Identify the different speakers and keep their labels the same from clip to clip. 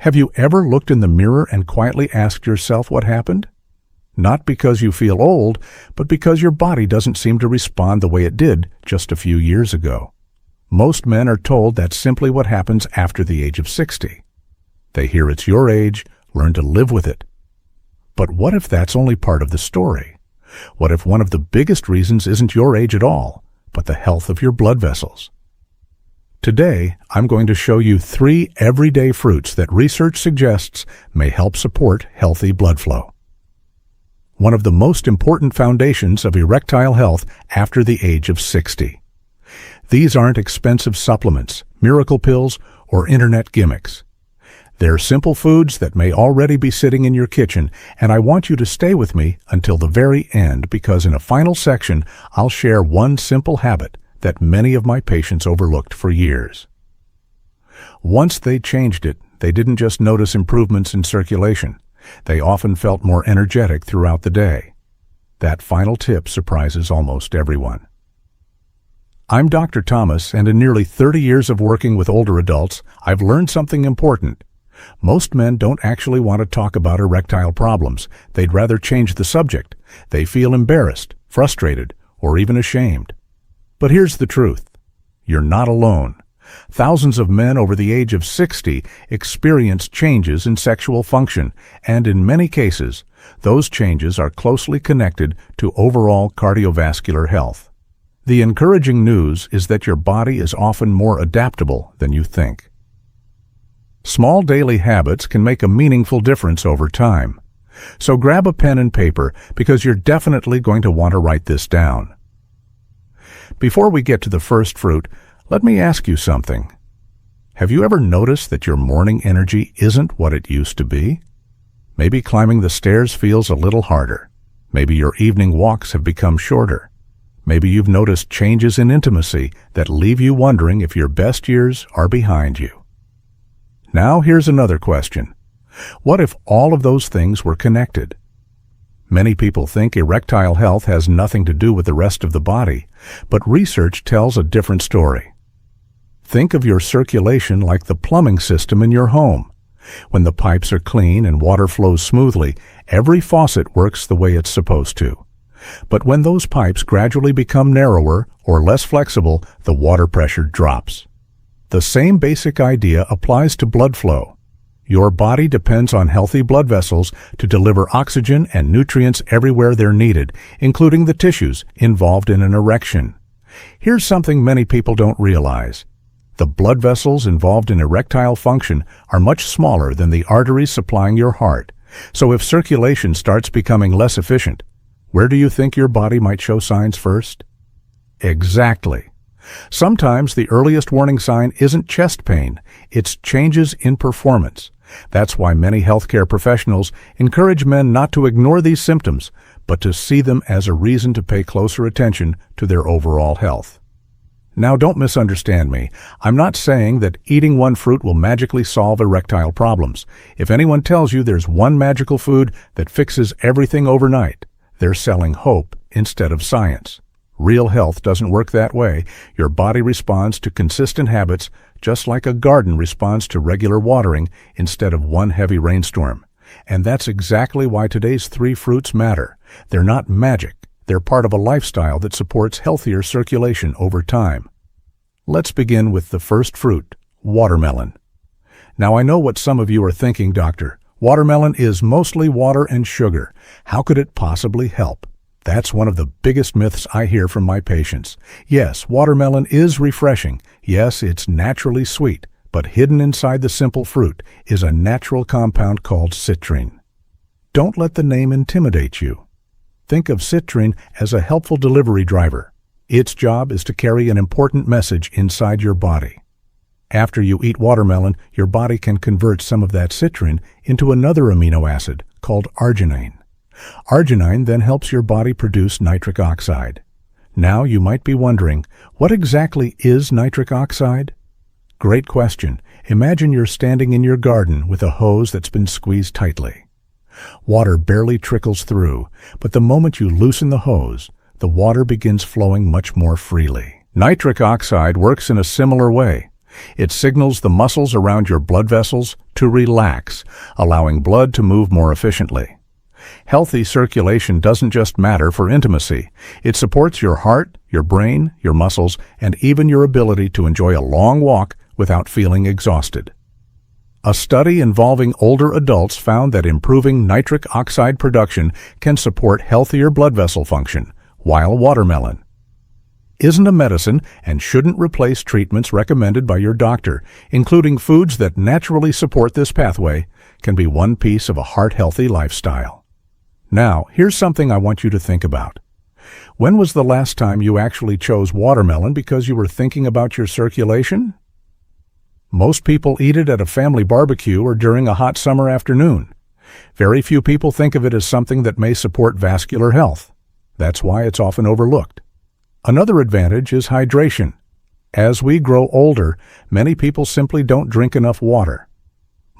Speaker 1: Have you ever looked in the mirror and quietly asked yourself what happened? Not because you feel old, but because your body doesn't seem to respond the way it did just a few years ago. Most men are told that's simply what happens after the age of 60. They hear it's your age, learn to live with it. But what if that's only part of the story? What if one of the biggest reasons isn't your age at all, but the health of your blood vessels? Today, I'm going to show you 3 everyday fruits that research suggests may help support healthy blood flow. One of the most important foundations of erectile health after the age of 60. These aren't expensive supplements, miracle pills, or internet gimmicks. They're simple foods that may already be sitting in your kitchen, and I want you to stay with me until the very end because in a final section, I'll share one simple habit that many of my patients overlooked for years. Once they changed it, they didn't just notice improvements in circulation. They often felt more energetic throughout the day. That final tip surprises almost everyone. I'm Dr. Thomas, and in nearly 30 years of working with older adults, I've learned something important. Most men don't actually want to talk about erectile problems. They'd rather change the subject. They feel embarrassed, frustrated, or even ashamed. But here's the truth. You're not alone. Thousands of men over the age of 60 experience changes in sexual function, and in many cases, those changes are closely connected to overall cardiovascular health. The encouraging news is that your body is often more adaptable than you think. Small daily habits can make a meaningful difference over time. So grab a pen and paper because you're definitely going to want to write this down. Before we get to the first fruit, let me ask you something. Have you ever noticed that your morning energy isn't what it used to be? Maybe climbing the stairs feels a little harder. Maybe your evening walks have become shorter. Maybe you've noticed changes in intimacy that leave you wondering if your best years are behind you. Now here's another question. What if all of those things were connected? Many people think erectile health has nothing to do with the rest of the body, but research tells a different story. Think of your circulation like the plumbing system in your home. When the pipes are clean and water flows smoothly, every faucet works the way it's supposed to. But when those pipes gradually become narrower or less flexible, the water pressure drops. The same basic idea applies to blood flow. Your body depends on healthy blood vessels to deliver oxygen and nutrients everywhere they're needed, including the tissues involved in an erection. Here's something many people don't realize. The blood vessels involved in erectile function are much smaller than the arteries supplying your heart. So if circulation starts becoming less efficient, where do you think your body might show signs first? Exactly. Sometimes the earliest warning sign isn't chest pain, it's changes in performance. That's why many healthcare professionals encourage men not to ignore these symptoms, but to see them as a reason to pay closer attention to their overall health. Now don't misunderstand me. I'm not saying that eating one fruit will magically solve erectile problems. If anyone tells you there's one magical food that fixes everything overnight, they're selling hope instead of science. Real health doesn't work that way. Your body responds to consistent habits just like a garden responds to regular watering instead of one heavy rainstorm. And that's exactly why today's 3 fruits matter. They're not magic. They're part of a lifestyle that supports healthier circulation over time. Let's begin with the first fruit, watermelon. Now I know what some of you are thinking, Doctor. Watermelon is mostly water and sugar. How could it possibly help? That's one of the biggest myths I hear from my patients. Yes, watermelon is refreshing. Yes, it's naturally sweet, but hidden inside the simple fruit is a natural compound called citrine. Don't let the name intimidate you. Think of citrine as a helpful delivery driver. Its job is to carry an important message inside your body. After you eat watermelon, your body can convert some of that citrine into another amino acid called arginine. Arginine then helps your body produce nitric oxide. Now you might be wondering, what exactly is nitric oxide? Great question. Imagine you're standing in your garden with a hose that's been squeezed tightly. Water barely trickles through, but the moment you loosen the hose, the water begins flowing much more freely. Nitric oxide works in a similar way. It signals the muscles around your blood vessels to relax, allowing blood to move more efficiently. Healthy circulation doesn't just matter for intimacy. It supports your heart, your brain, your muscles, and even your ability to enjoy a long walk without feeling exhausted. A study involving older adults found that improving nitric oxide production can support healthier blood vessel function, while watermelon isn't a medicine and shouldn't replace treatments recommended by your doctor, including foods that naturally support this pathway, can be one piece of a heart-healthy lifestyle. Now, here's something I want you to think about. When was the last time you actually chose watermelon because you were thinking about your circulation? Most people eat it at a family barbecue or during a hot summer afternoon. Very few people think of it as something that may support vascular health. That's why it's often overlooked. Another advantage is hydration. As we grow older, many people simply don't drink enough water.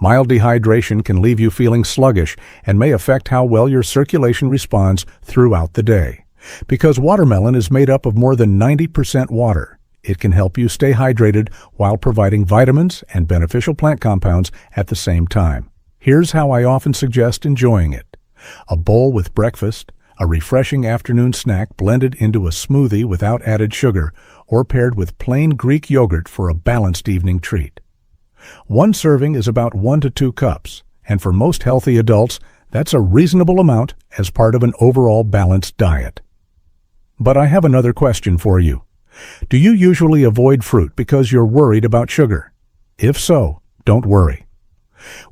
Speaker 1: Mild dehydration can leave you feeling sluggish and may affect how well your circulation responds throughout the day. Because watermelon is made up of more than 90% water, it can help you stay hydrated while providing vitamins and beneficial plant compounds at the same time. Here's how I often suggest enjoying it. A bowl with breakfast, a refreshing afternoon snack blended into a smoothie without added sugar, or paired with plain Greek yogurt for a balanced evening treat. One serving is about 1 to 2 cups, and for most healthy adults, that's a reasonable amount as part of an overall balanced diet. But I have another question for you. Do you usually avoid fruit because you're worried about sugar? If so, don't worry.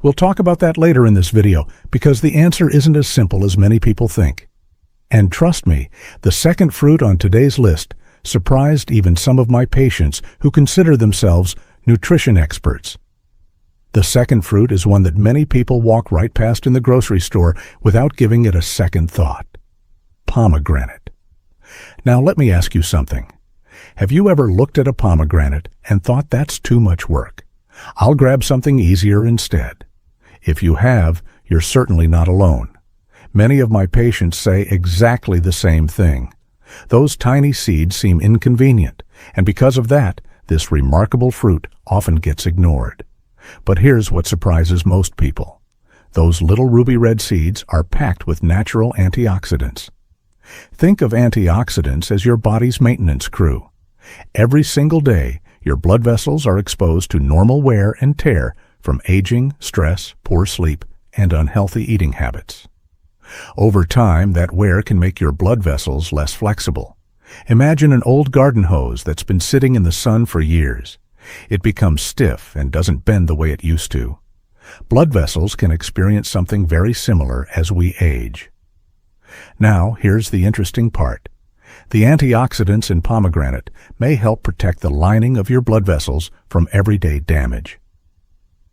Speaker 1: We'll talk about that later in this video because the answer isn't as simple as many people think. And trust me, the second fruit on today's list surprised even some of my patients who consider themselves nutrition experts. The second fruit is one that many people walk right past in the grocery store without giving it a second thought. Pomegranate. Now let me ask you something. Have you ever looked at a pomegranate and thought that's too much work? I'll grab something easier instead. If you have, you're certainly not alone. Many of my patients say exactly the same thing. Those tiny seeds seem inconvenient, and because of that, this remarkable fruit often gets ignored. But here's what surprises most people. Those little ruby red seeds are packed with natural antioxidants. Think of antioxidants as your body's maintenance crew. Every single day, your blood vessels are exposed to normal wear and tear from aging, stress, poor sleep, and unhealthy eating habits. Over time, that wear can make your blood vessels less flexible. Imagine an old garden hose that's been sitting in the sun for years. It becomes stiff and doesn't bend the way it used to. Blood vessels can experience something very similar as we age. Now, here's the interesting part. The antioxidants in pomegranate may help protect the lining of your blood vessels from everyday damage.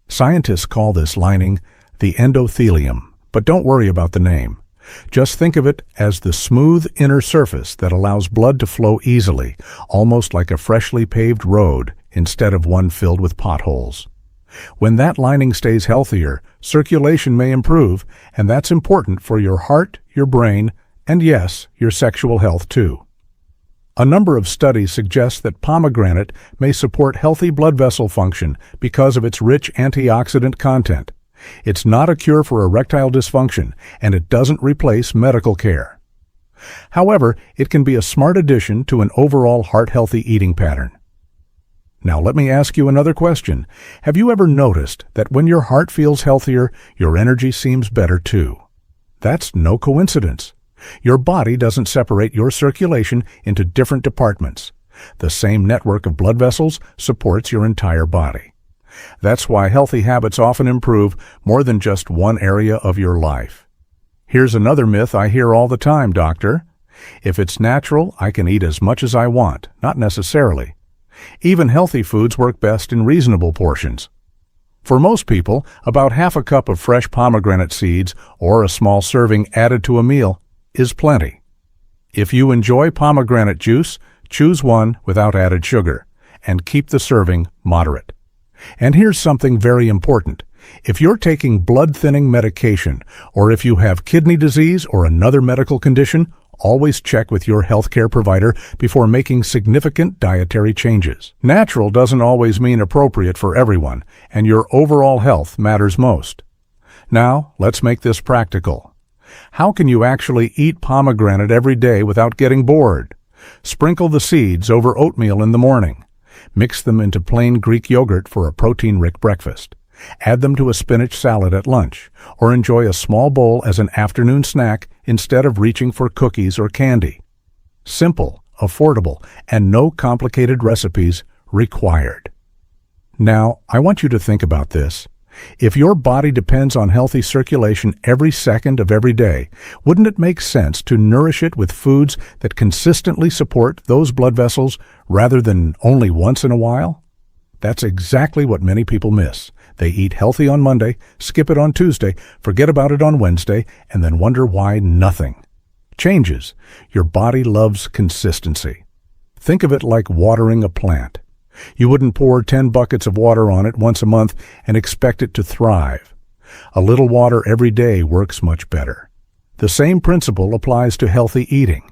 Speaker 1: Scientists call this lining the endothelium, but don't worry about the name. Just think of it as the smooth inner surface that allows blood to flow easily, almost like a freshly paved road instead of one filled with potholes. When that lining stays healthier, circulation may improve, and that's important for your heart, your brain, and yes, your sexual health too. A number of studies suggest that pomegranate may support healthy blood vessel function because of its rich antioxidant content. It's not a cure for erectile dysfunction, and it doesn't replace medical care. However, it can be a smart addition to an overall heart-healthy eating pattern. Now let me ask you another question. Have you ever noticed that when your heart feels healthier, your energy seems better too? That's no coincidence. Your body doesn't separate your circulation into different departments. The same network of blood vessels supports your entire body. That's why healthy habits often improve more than just one area of your life. Here's another myth I hear all the time, doctor. If it's natural, I can eat as much as I want. Not necessarily. Even healthy foods work best in reasonable portions. For most people, about half a cup of fresh pomegranate seeds or a small serving added to a meal is plenty. If you enjoy pomegranate juice, choose one without added sugar, and keep the serving moderate. And here's something very important. If you're taking blood-thinning medication, or if you have kidney disease or another medical condition, Always check with your healthcare provider before making significant dietary changes. Natural doesn't always mean appropriate for everyone, and your overall health matters most. Now, let's make this practical. How can you actually eat pomegranate every day without getting bored? Sprinkle the seeds over oatmeal in the morning. Mix them into plain Greek yogurt for a protein-rich breakfast. Add them to a spinach salad at lunch, or enjoy a small bowl as an afternoon snack instead of reaching for cookies or candy. Simple, affordable, and no complicated recipes required. Now, I want you to think about this. If your body depends on healthy circulation every second of every day, wouldn't it make sense to nourish it with foods that consistently support those blood vessels rather than only once in a while? That's exactly what many people miss. They eat healthy on Monday, skip it on Tuesday, forget about it on Wednesday, and then wonder why nothing changes. Your body loves consistency. Think of it like watering a plant. You wouldn't pour 10 buckets of water on it once a month and expect it to thrive. A little water every day works much better. The same principle applies to healthy eating.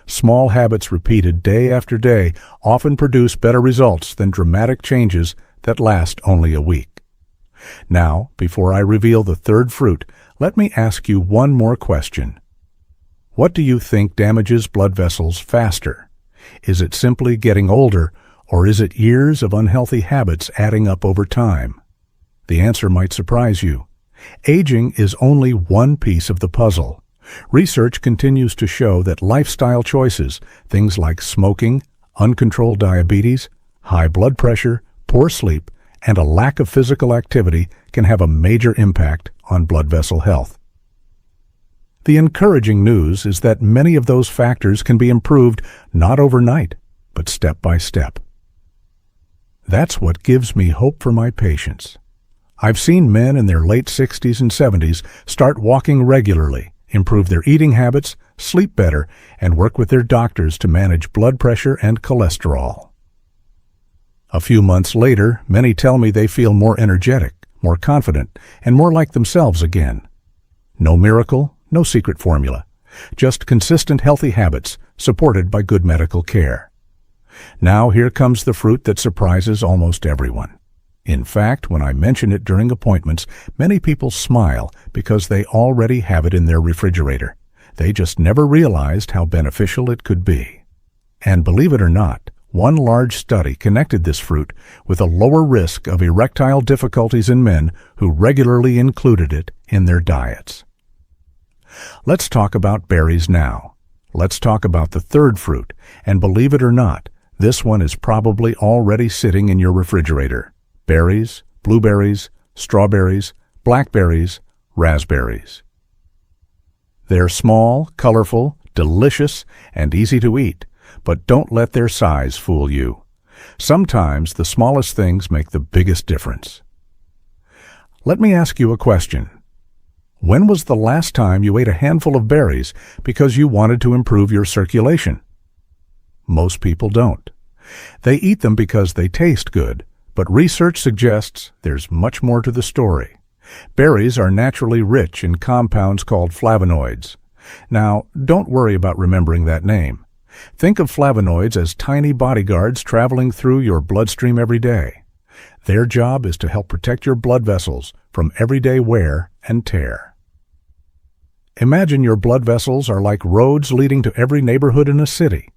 Speaker 1: Small habits repeated day after day often produce better results than dramatic changes that last only a week. Now, before I reveal the third fruit, let me ask you one more question. What do you think damages blood vessels faster? Is it simply getting older, or is it years of unhealthy habits adding up over time? The answer might surprise you. Aging is only one piece of the puzzle. Research continues to show that lifestyle choices, things like smoking, uncontrolled diabetes, high blood pressure, poor sleep, and a lack of physical activity can have a major impact on blood vessel health. The encouraging news is that many of those factors can be improved not overnight, but step by step. That's what gives me hope for my patients. I've seen men in their late 60s and 70s start walking regularly, improve their eating habits, sleep better, and work with their doctors to manage blood pressure and cholesterol. A few months later, many tell me they feel more energetic, more confident, and more like themselves again. No miracle, no secret formula, just consistent healthy habits supported by good medical care. Now here comes the fruit that surprises almost everyone. In fact, when I mention it during appointments, many people smile because they already have it in their refrigerator. They just never realized how beneficial it could be. And believe it or not, one large study connected this fruit with a lower risk of erectile difficulties in men who regularly included it in their diets. Let's talk about berries now. Let's talk about the third fruit, and believe it or not, this one is probably already sitting in your refrigerator. Berries, blueberries, strawberries, blackberries, raspberries. They're small, colorful, delicious, and easy to eat. But don't let their size fool you. Sometimes the smallest things make the biggest difference. Let me ask you a question. When was the last time you ate a handful of berries because you wanted to improve your circulation? Most people don't. They eat them because they taste good, but research suggests there's much more to the story. Berries are naturally rich in compounds called flavonoids. Now, don't worry about remembering that name. Think of flavonoids as tiny bodyguards traveling through your bloodstream every day. Their job is to help protect your blood vessels from everyday wear and tear. Imagine your blood vessels are like roads leading to every neighborhood in a city.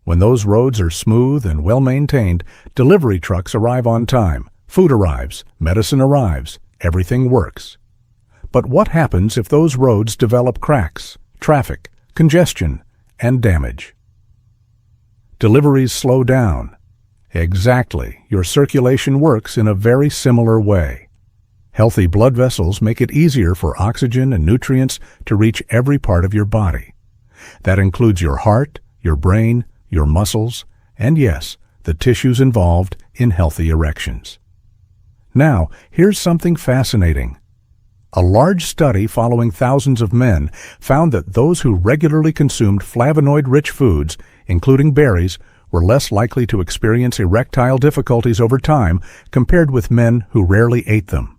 Speaker 1: When those roads are smooth and well-maintained, delivery trucks arrive on time, food arrives, medicine arrives, everything works. But what happens if those roads develop cracks, traffic, congestion, and damage? Deliveries slow down. Exactly, your circulation works in a very similar way. Healthy blood vessels make it easier for oxygen and nutrients to reach every part of your body. That includes your heart, your brain, your muscles, and yes, the tissues involved in healthy erections. Now, here's something fascinating. A large study following thousands of men found that those who regularly consumed flavonoid-rich foods, including berries, were less likely to experience erectile difficulties over time compared with men who rarely ate them.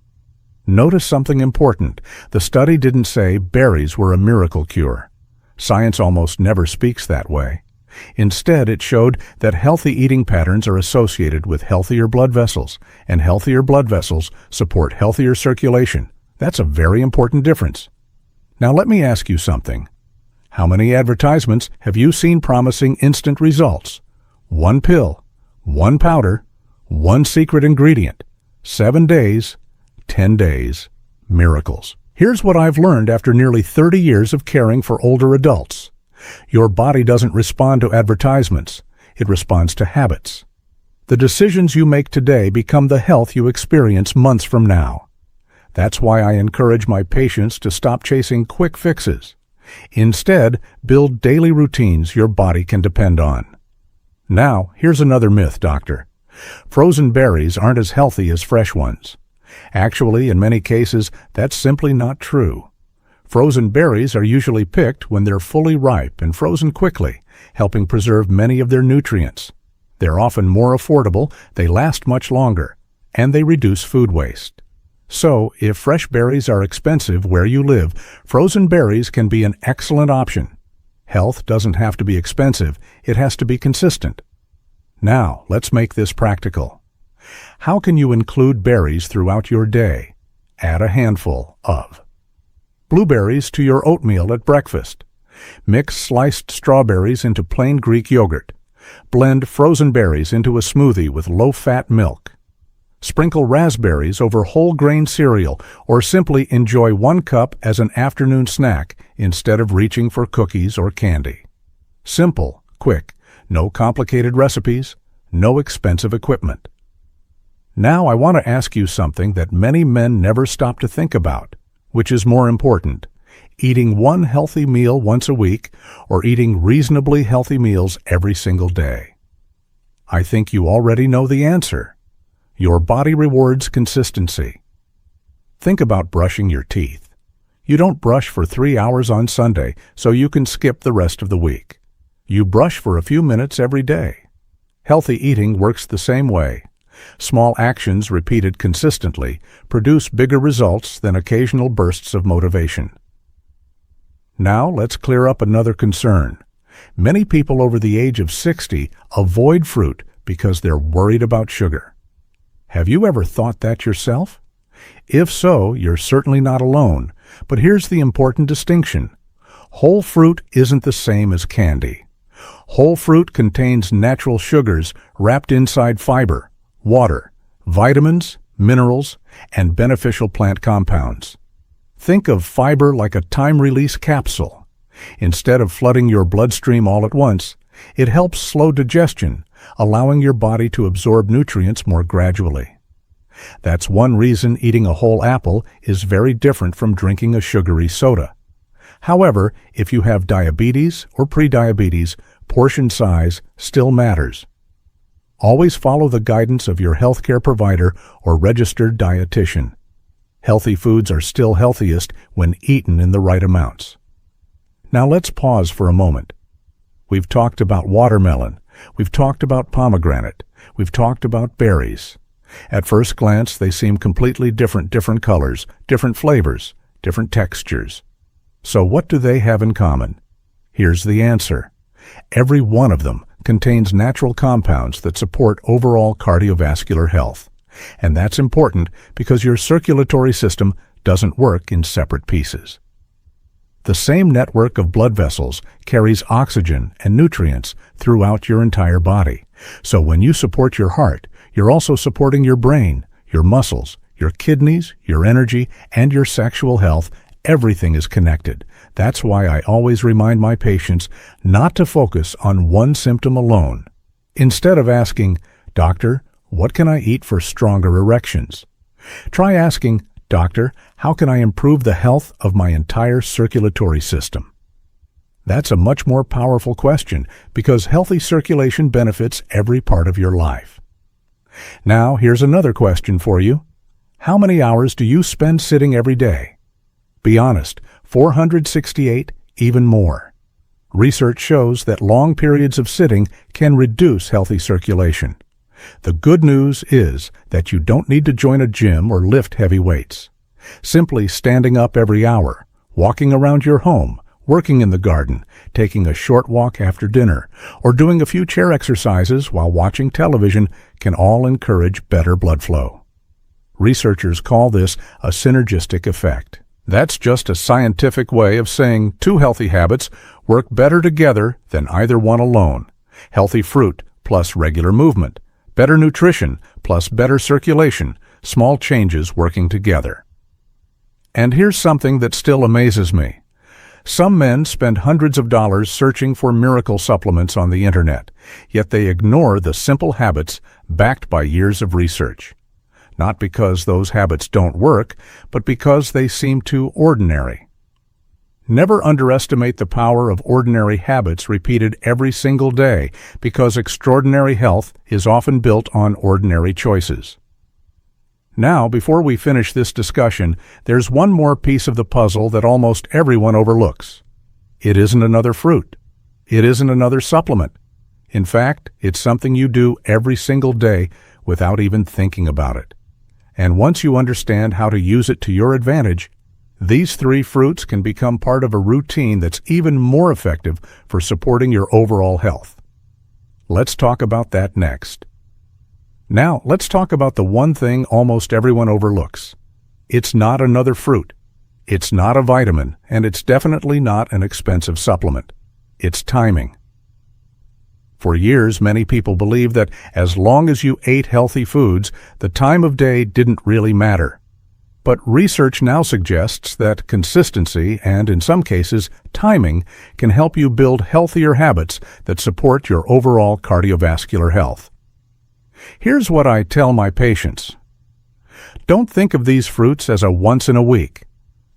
Speaker 1: Notice something important. The study didn't say berries were a miracle cure. Science almost never speaks that way. Instead, it showed that healthy eating patterns are associated with healthier blood vessels, and healthier blood vessels support healthier circulation. That's a very important difference. Now let me ask you something. How many advertisements have you seen promising instant results? One pill, one powder, one secret ingredient, 7 days, 10 days, miracles. Here's what I've learned after nearly 30 years of caring for older adults. Your body doesn't respond to advertisements. It responds to habits. The decisions you make today become the health you experience months from now. That's why I encourage my patients to stop chasing quick fixes. Instead, build daily routines your body can depend on. Now, here's another myth, doctor. Frozen berries aren't as healthy as fresh ones. Actually, in many cases, that's simply not true. Frozen berries are usually picked when they're fully ripe and frozen quickly, helping preserve many of their nutrients. They're often more affordable, they last much longer, and they reduce food waste. So, if fresh berries are expensive where you live, frozen berries can be an excellent option. Health doesn't have to be expensive, it has to be consistent. Now, let's make this practical. How can you include berries throughout your day? Add a handful of blueberries to your oatmeal at breakfast. Mix sliced strawberries into plain Greek yogurt. Blend frozen berries into a smoothie with low-fat milk. Sprinkle raspberries over whole grain cereal, or simply enjoy 1 cup as an afternoon snack instead of reaching for cookies or candy. Simple, quick, no complicated recipes, no expensive equipment. Now I want to ask you something that many men never stop to think about. Which is more important, eating one healthy meal once a week or eating reasonably healthy meals every single day? I think you already know the answer. Your body rewards consistency. Think about brushing your teeth. You don't brush for 3 hours on Sunday so you can skip the rest of the week. You brush for a few minutes every day. Healthy eating works the same way. Small actions repeated consistently produce bigger results than occasional bursts of motivation. Now let's clear up another concern. Many people over the age of 60 avoid fruit because they're worried about sugar. Have you ever thought that yourself? If so, you're certainly not alone, but here's the important distinction. Whole fruit isn't the same as candy. Whole fruit contains natural sugars wrapped inside fiber, water, vitamins, minerals, and beneficial plant compounds. Think of fiber like a time-release capsule. Instead of flooding your bloodstream all at once, it helps slow digestion, allowing your body to absorb nutrients more gradually. That's one reason eating a whole apple is very different from drinking a sugary soda. However, if you have diabetes or prediabetes, portion size still matters. Always follow the guidance of your healthcare provider or registered dietitian. Healthy foods are still healthiest when eaten in the right amounts. Now let's pause for a moment. We've talked about watermelon. We've talked about pomegranate. We've talked about berries. At first glance, they seem completely different colors, different flavors, different textures. So what do they have in common? Here's the answer. Every one of them contains natural compounds that support overall cardiovascular health. And that's important because your circulatory system doesn't work in separate pieces. The same network of blood vessels carries oxygen and nutrients throughout your entire body. So when you support your heart, you're also supporting your brain, your muscles, your kidneys, your energy, and your sexual health. Everything is connected. That's why I always remind my patients not to focus on one symptom alone. Instead of asking, "Doctor, what can I eat for stronger erections?" Try asking, "Doctor, how can I improve the health of my entire circulatory system?" That's a much more powerful question because healthy circulation benefits every part of your life. Now, here's another question for you. How many hours do you spend sitting every day? Be honest, 468, even more. Research shows that long periods of sitting can reduce healthy circulation. The good news is that you don't need to join a gym or lift heavy weights. Simply standing up every hour, walking around your home, working in the garden, taking a short walk after dinner, or doing a few chair exercises while watching television can all encourage better blood flow. Researchers call this a synergistic effect. That's just a scientific way of saying two healthy habits work better together than either one alone. Healthy fruit plus regular movement, better nutrition plus better circulation, small changes working together. And here's something that still amazes me. Some men spend hundreds of dollars searching for miracle supplements on the internet, yet they ignore the simple habits backed by years of research. Not because those habits don't work, but because they seem too ordinary. Never underestimate the power of ordinary habits repeated every single day, because extraordinary health is often built on ordinary choices. Now, before we finish this discussion, there's one more piece of the puzzle that almost everyone overlooks. It isn't another fruit. It isn't another supplement. In fact, it's something you do every single day without even thinking about it. And once you understand how to use it to your advantage, these 3 fruits can become part of a routine that's even more effective for supporting your overall health. Let's talk about that next. Now, let's talk about the one thing almost everyone overlooks. It's not another fruit. It's not a vitamin, and it's definitely not an expensive supplement. It's timing. For years, many people believed that as long as you ate healthy foods, the time of day didn't really matter. But research now suggests that consistency and, in some cases, timing can help you build healthier habits that support your overall cardiovascular health. Here's what I tell my patients. Don't think of these fruits as a once in a week.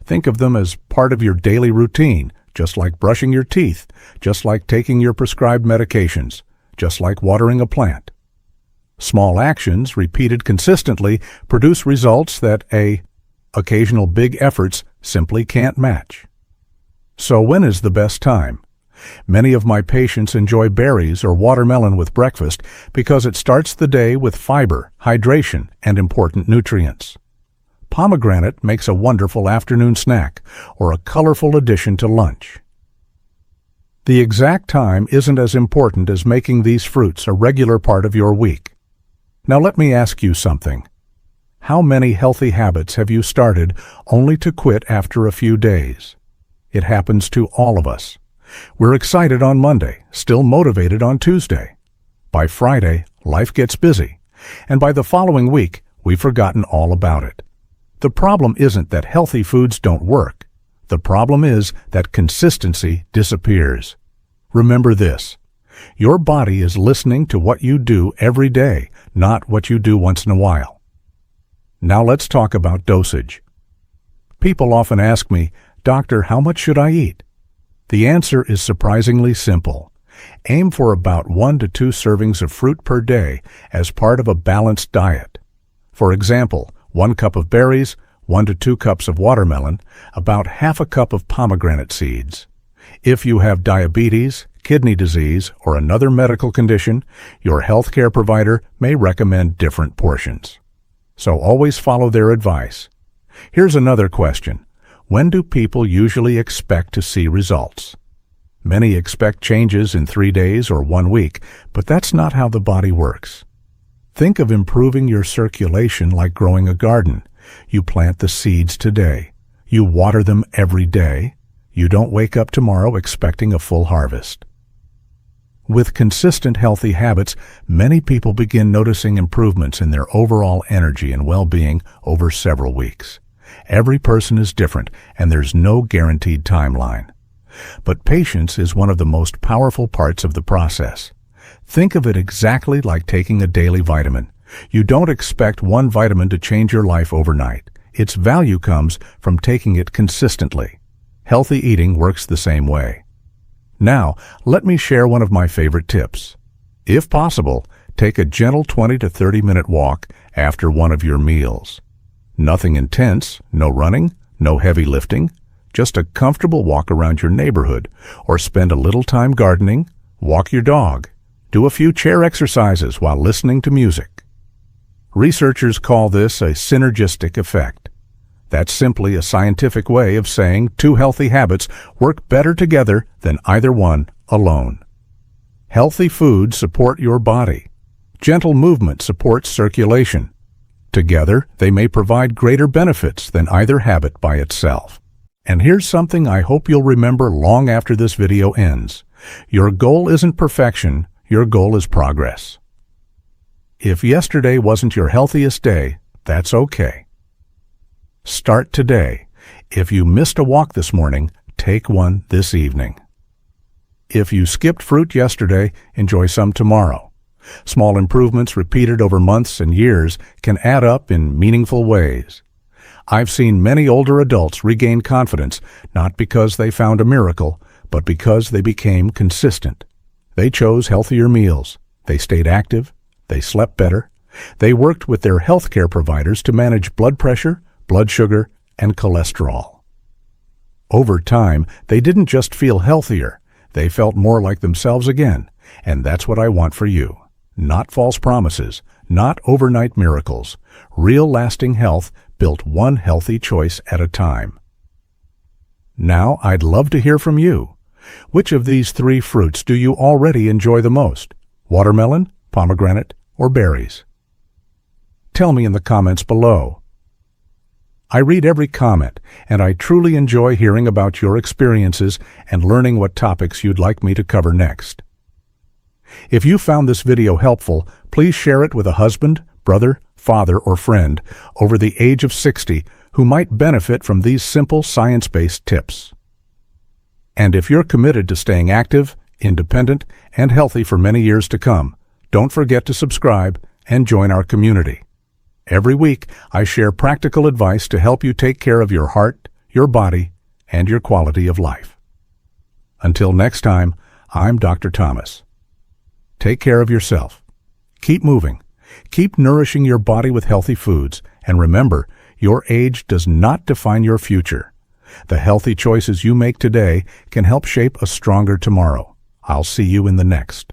Speaker 1: Think of them as part of your daily routine, just like brushing your teeth, just like taking your prescribed medications, just like watering a plant. Small actions, repeated consistently, produce results that occasional big efforts simply can't match. So when is the best time? Many of my patients enjoy berries or watermelon with breakfast because it starts the day with fiber, hydration, and important nutrients. Pomegranate makes a wonderful afternoon snack or a colorful addition to lunch. The exact time isn't as important as making these fruits a regular part of your week. Now let me ask you something. How many healthy habits have you started only to quit after a few days? It happens to all of us. We're excited on Monday, still motivated on Tuesday. By Friday, life gets busy, and by the following week, we've forgotten all about it. The problem isn't that healthy foods don't work. The problem is that consistency disappears. Remember this. Your body is listening to what you do every day, not what you do once in a while. Now let's talk about dosage. People often ask me, "Doctor, how much should I eat?" The answer is surprisingly simple. Aim for about 1 to 2 servings of fruit per day as part of a balanced diet. For example, 1 cup of berries, 1 to 2 cups of watermelon, about half a cup of pomegranate seeds. If you have diabetes, kidney disease, or another medical condition, your healthcare provider may recommend different portions. So always follow their advice. Here's another question. When do people usually expect to see results? Many expect changes in 3 days or 1 week, but that's not how the body works. Think of improving your circulation like growing a garden. You plant the seeds today. You water them every day. You don't wake up tomorrow expecting a full harvest. With consistent healthy habits, many people begin noticing improvements in their overall energy and well-being over several weeks. Every person is different, and there's no guaranteed timeline. But patience is one of the most powerful parts of the process. Think of it exactly like taking a daily vitamin. You don't expect one vitamin to change your life overnight. Its value comes from taking it consistently. Healthy eating works the same way. Now, let me share one of my favorite tips. If possible, take a gentle 20 to 30-minute walk after one of your meals. Nothing intense, no running, no heavy lifting, just a comfortable walk around your neighborhood, or spend a little time gardening, walk your dog, do a few chair exercises while listening to music. Researchers call this a synergistic effect. That's simply a scientific way of saying two healthy habits work better together than either one alone. Healthy foods support your body. Gentle movement supports circulation. Together, they may provide greater benefits than either habit by itself. And here's something I hope you'll remember long after this video ends. Your goal isn't perfection, your goal is progress. If yesterday wasn't your healthiest day, that's okay. Start today. If you missed a walk this morning, take one this evening. If you skipped fruit yesterday, enjoy some tomorrow. Small improvements repeated over months and years can add up in meaningful ways. I've seen many older adults regain confidence, not because they found a miracle, but because they became consistent. They chose healthier meals. They stayed active. They slept better. They worked with their healthcare providers to manage blood pressure, blood sugar, and cholesterol. Over time, they didn't just feel healthier. They felt more like themselves again, and that's what I want for you. Not false promises, not overnight miracles. Real lasting health built one healthy choice at a time. Now, I'd love to hear from you. Which of these three fruits do you already enjoy the most? Watermelon, pomegranate, or berries? Tell me in the comments below. I read every comment, and I truly enjoy hearing about your experiences and learning what topics you'd like me to cover next. If you found this video helpful, please share it with a husband, brother, father, or friend over the age of 60 who might benefit from these simple science-based tips. And if you're committed to staying active, independent, and healthy for many years to come, don't forget to subscribe and join our community. Every week, I share practical advice to help you take care of your heart, your body, and your quality of life. Until next time, I'm Dr. Thomas. Take care of yourself. Keep moving. Keep nourishing your body with healthy foods. And remember, your age does not define your future. The healthy choices you make today can help shape a stronger tomorrow. I'll see you in the next.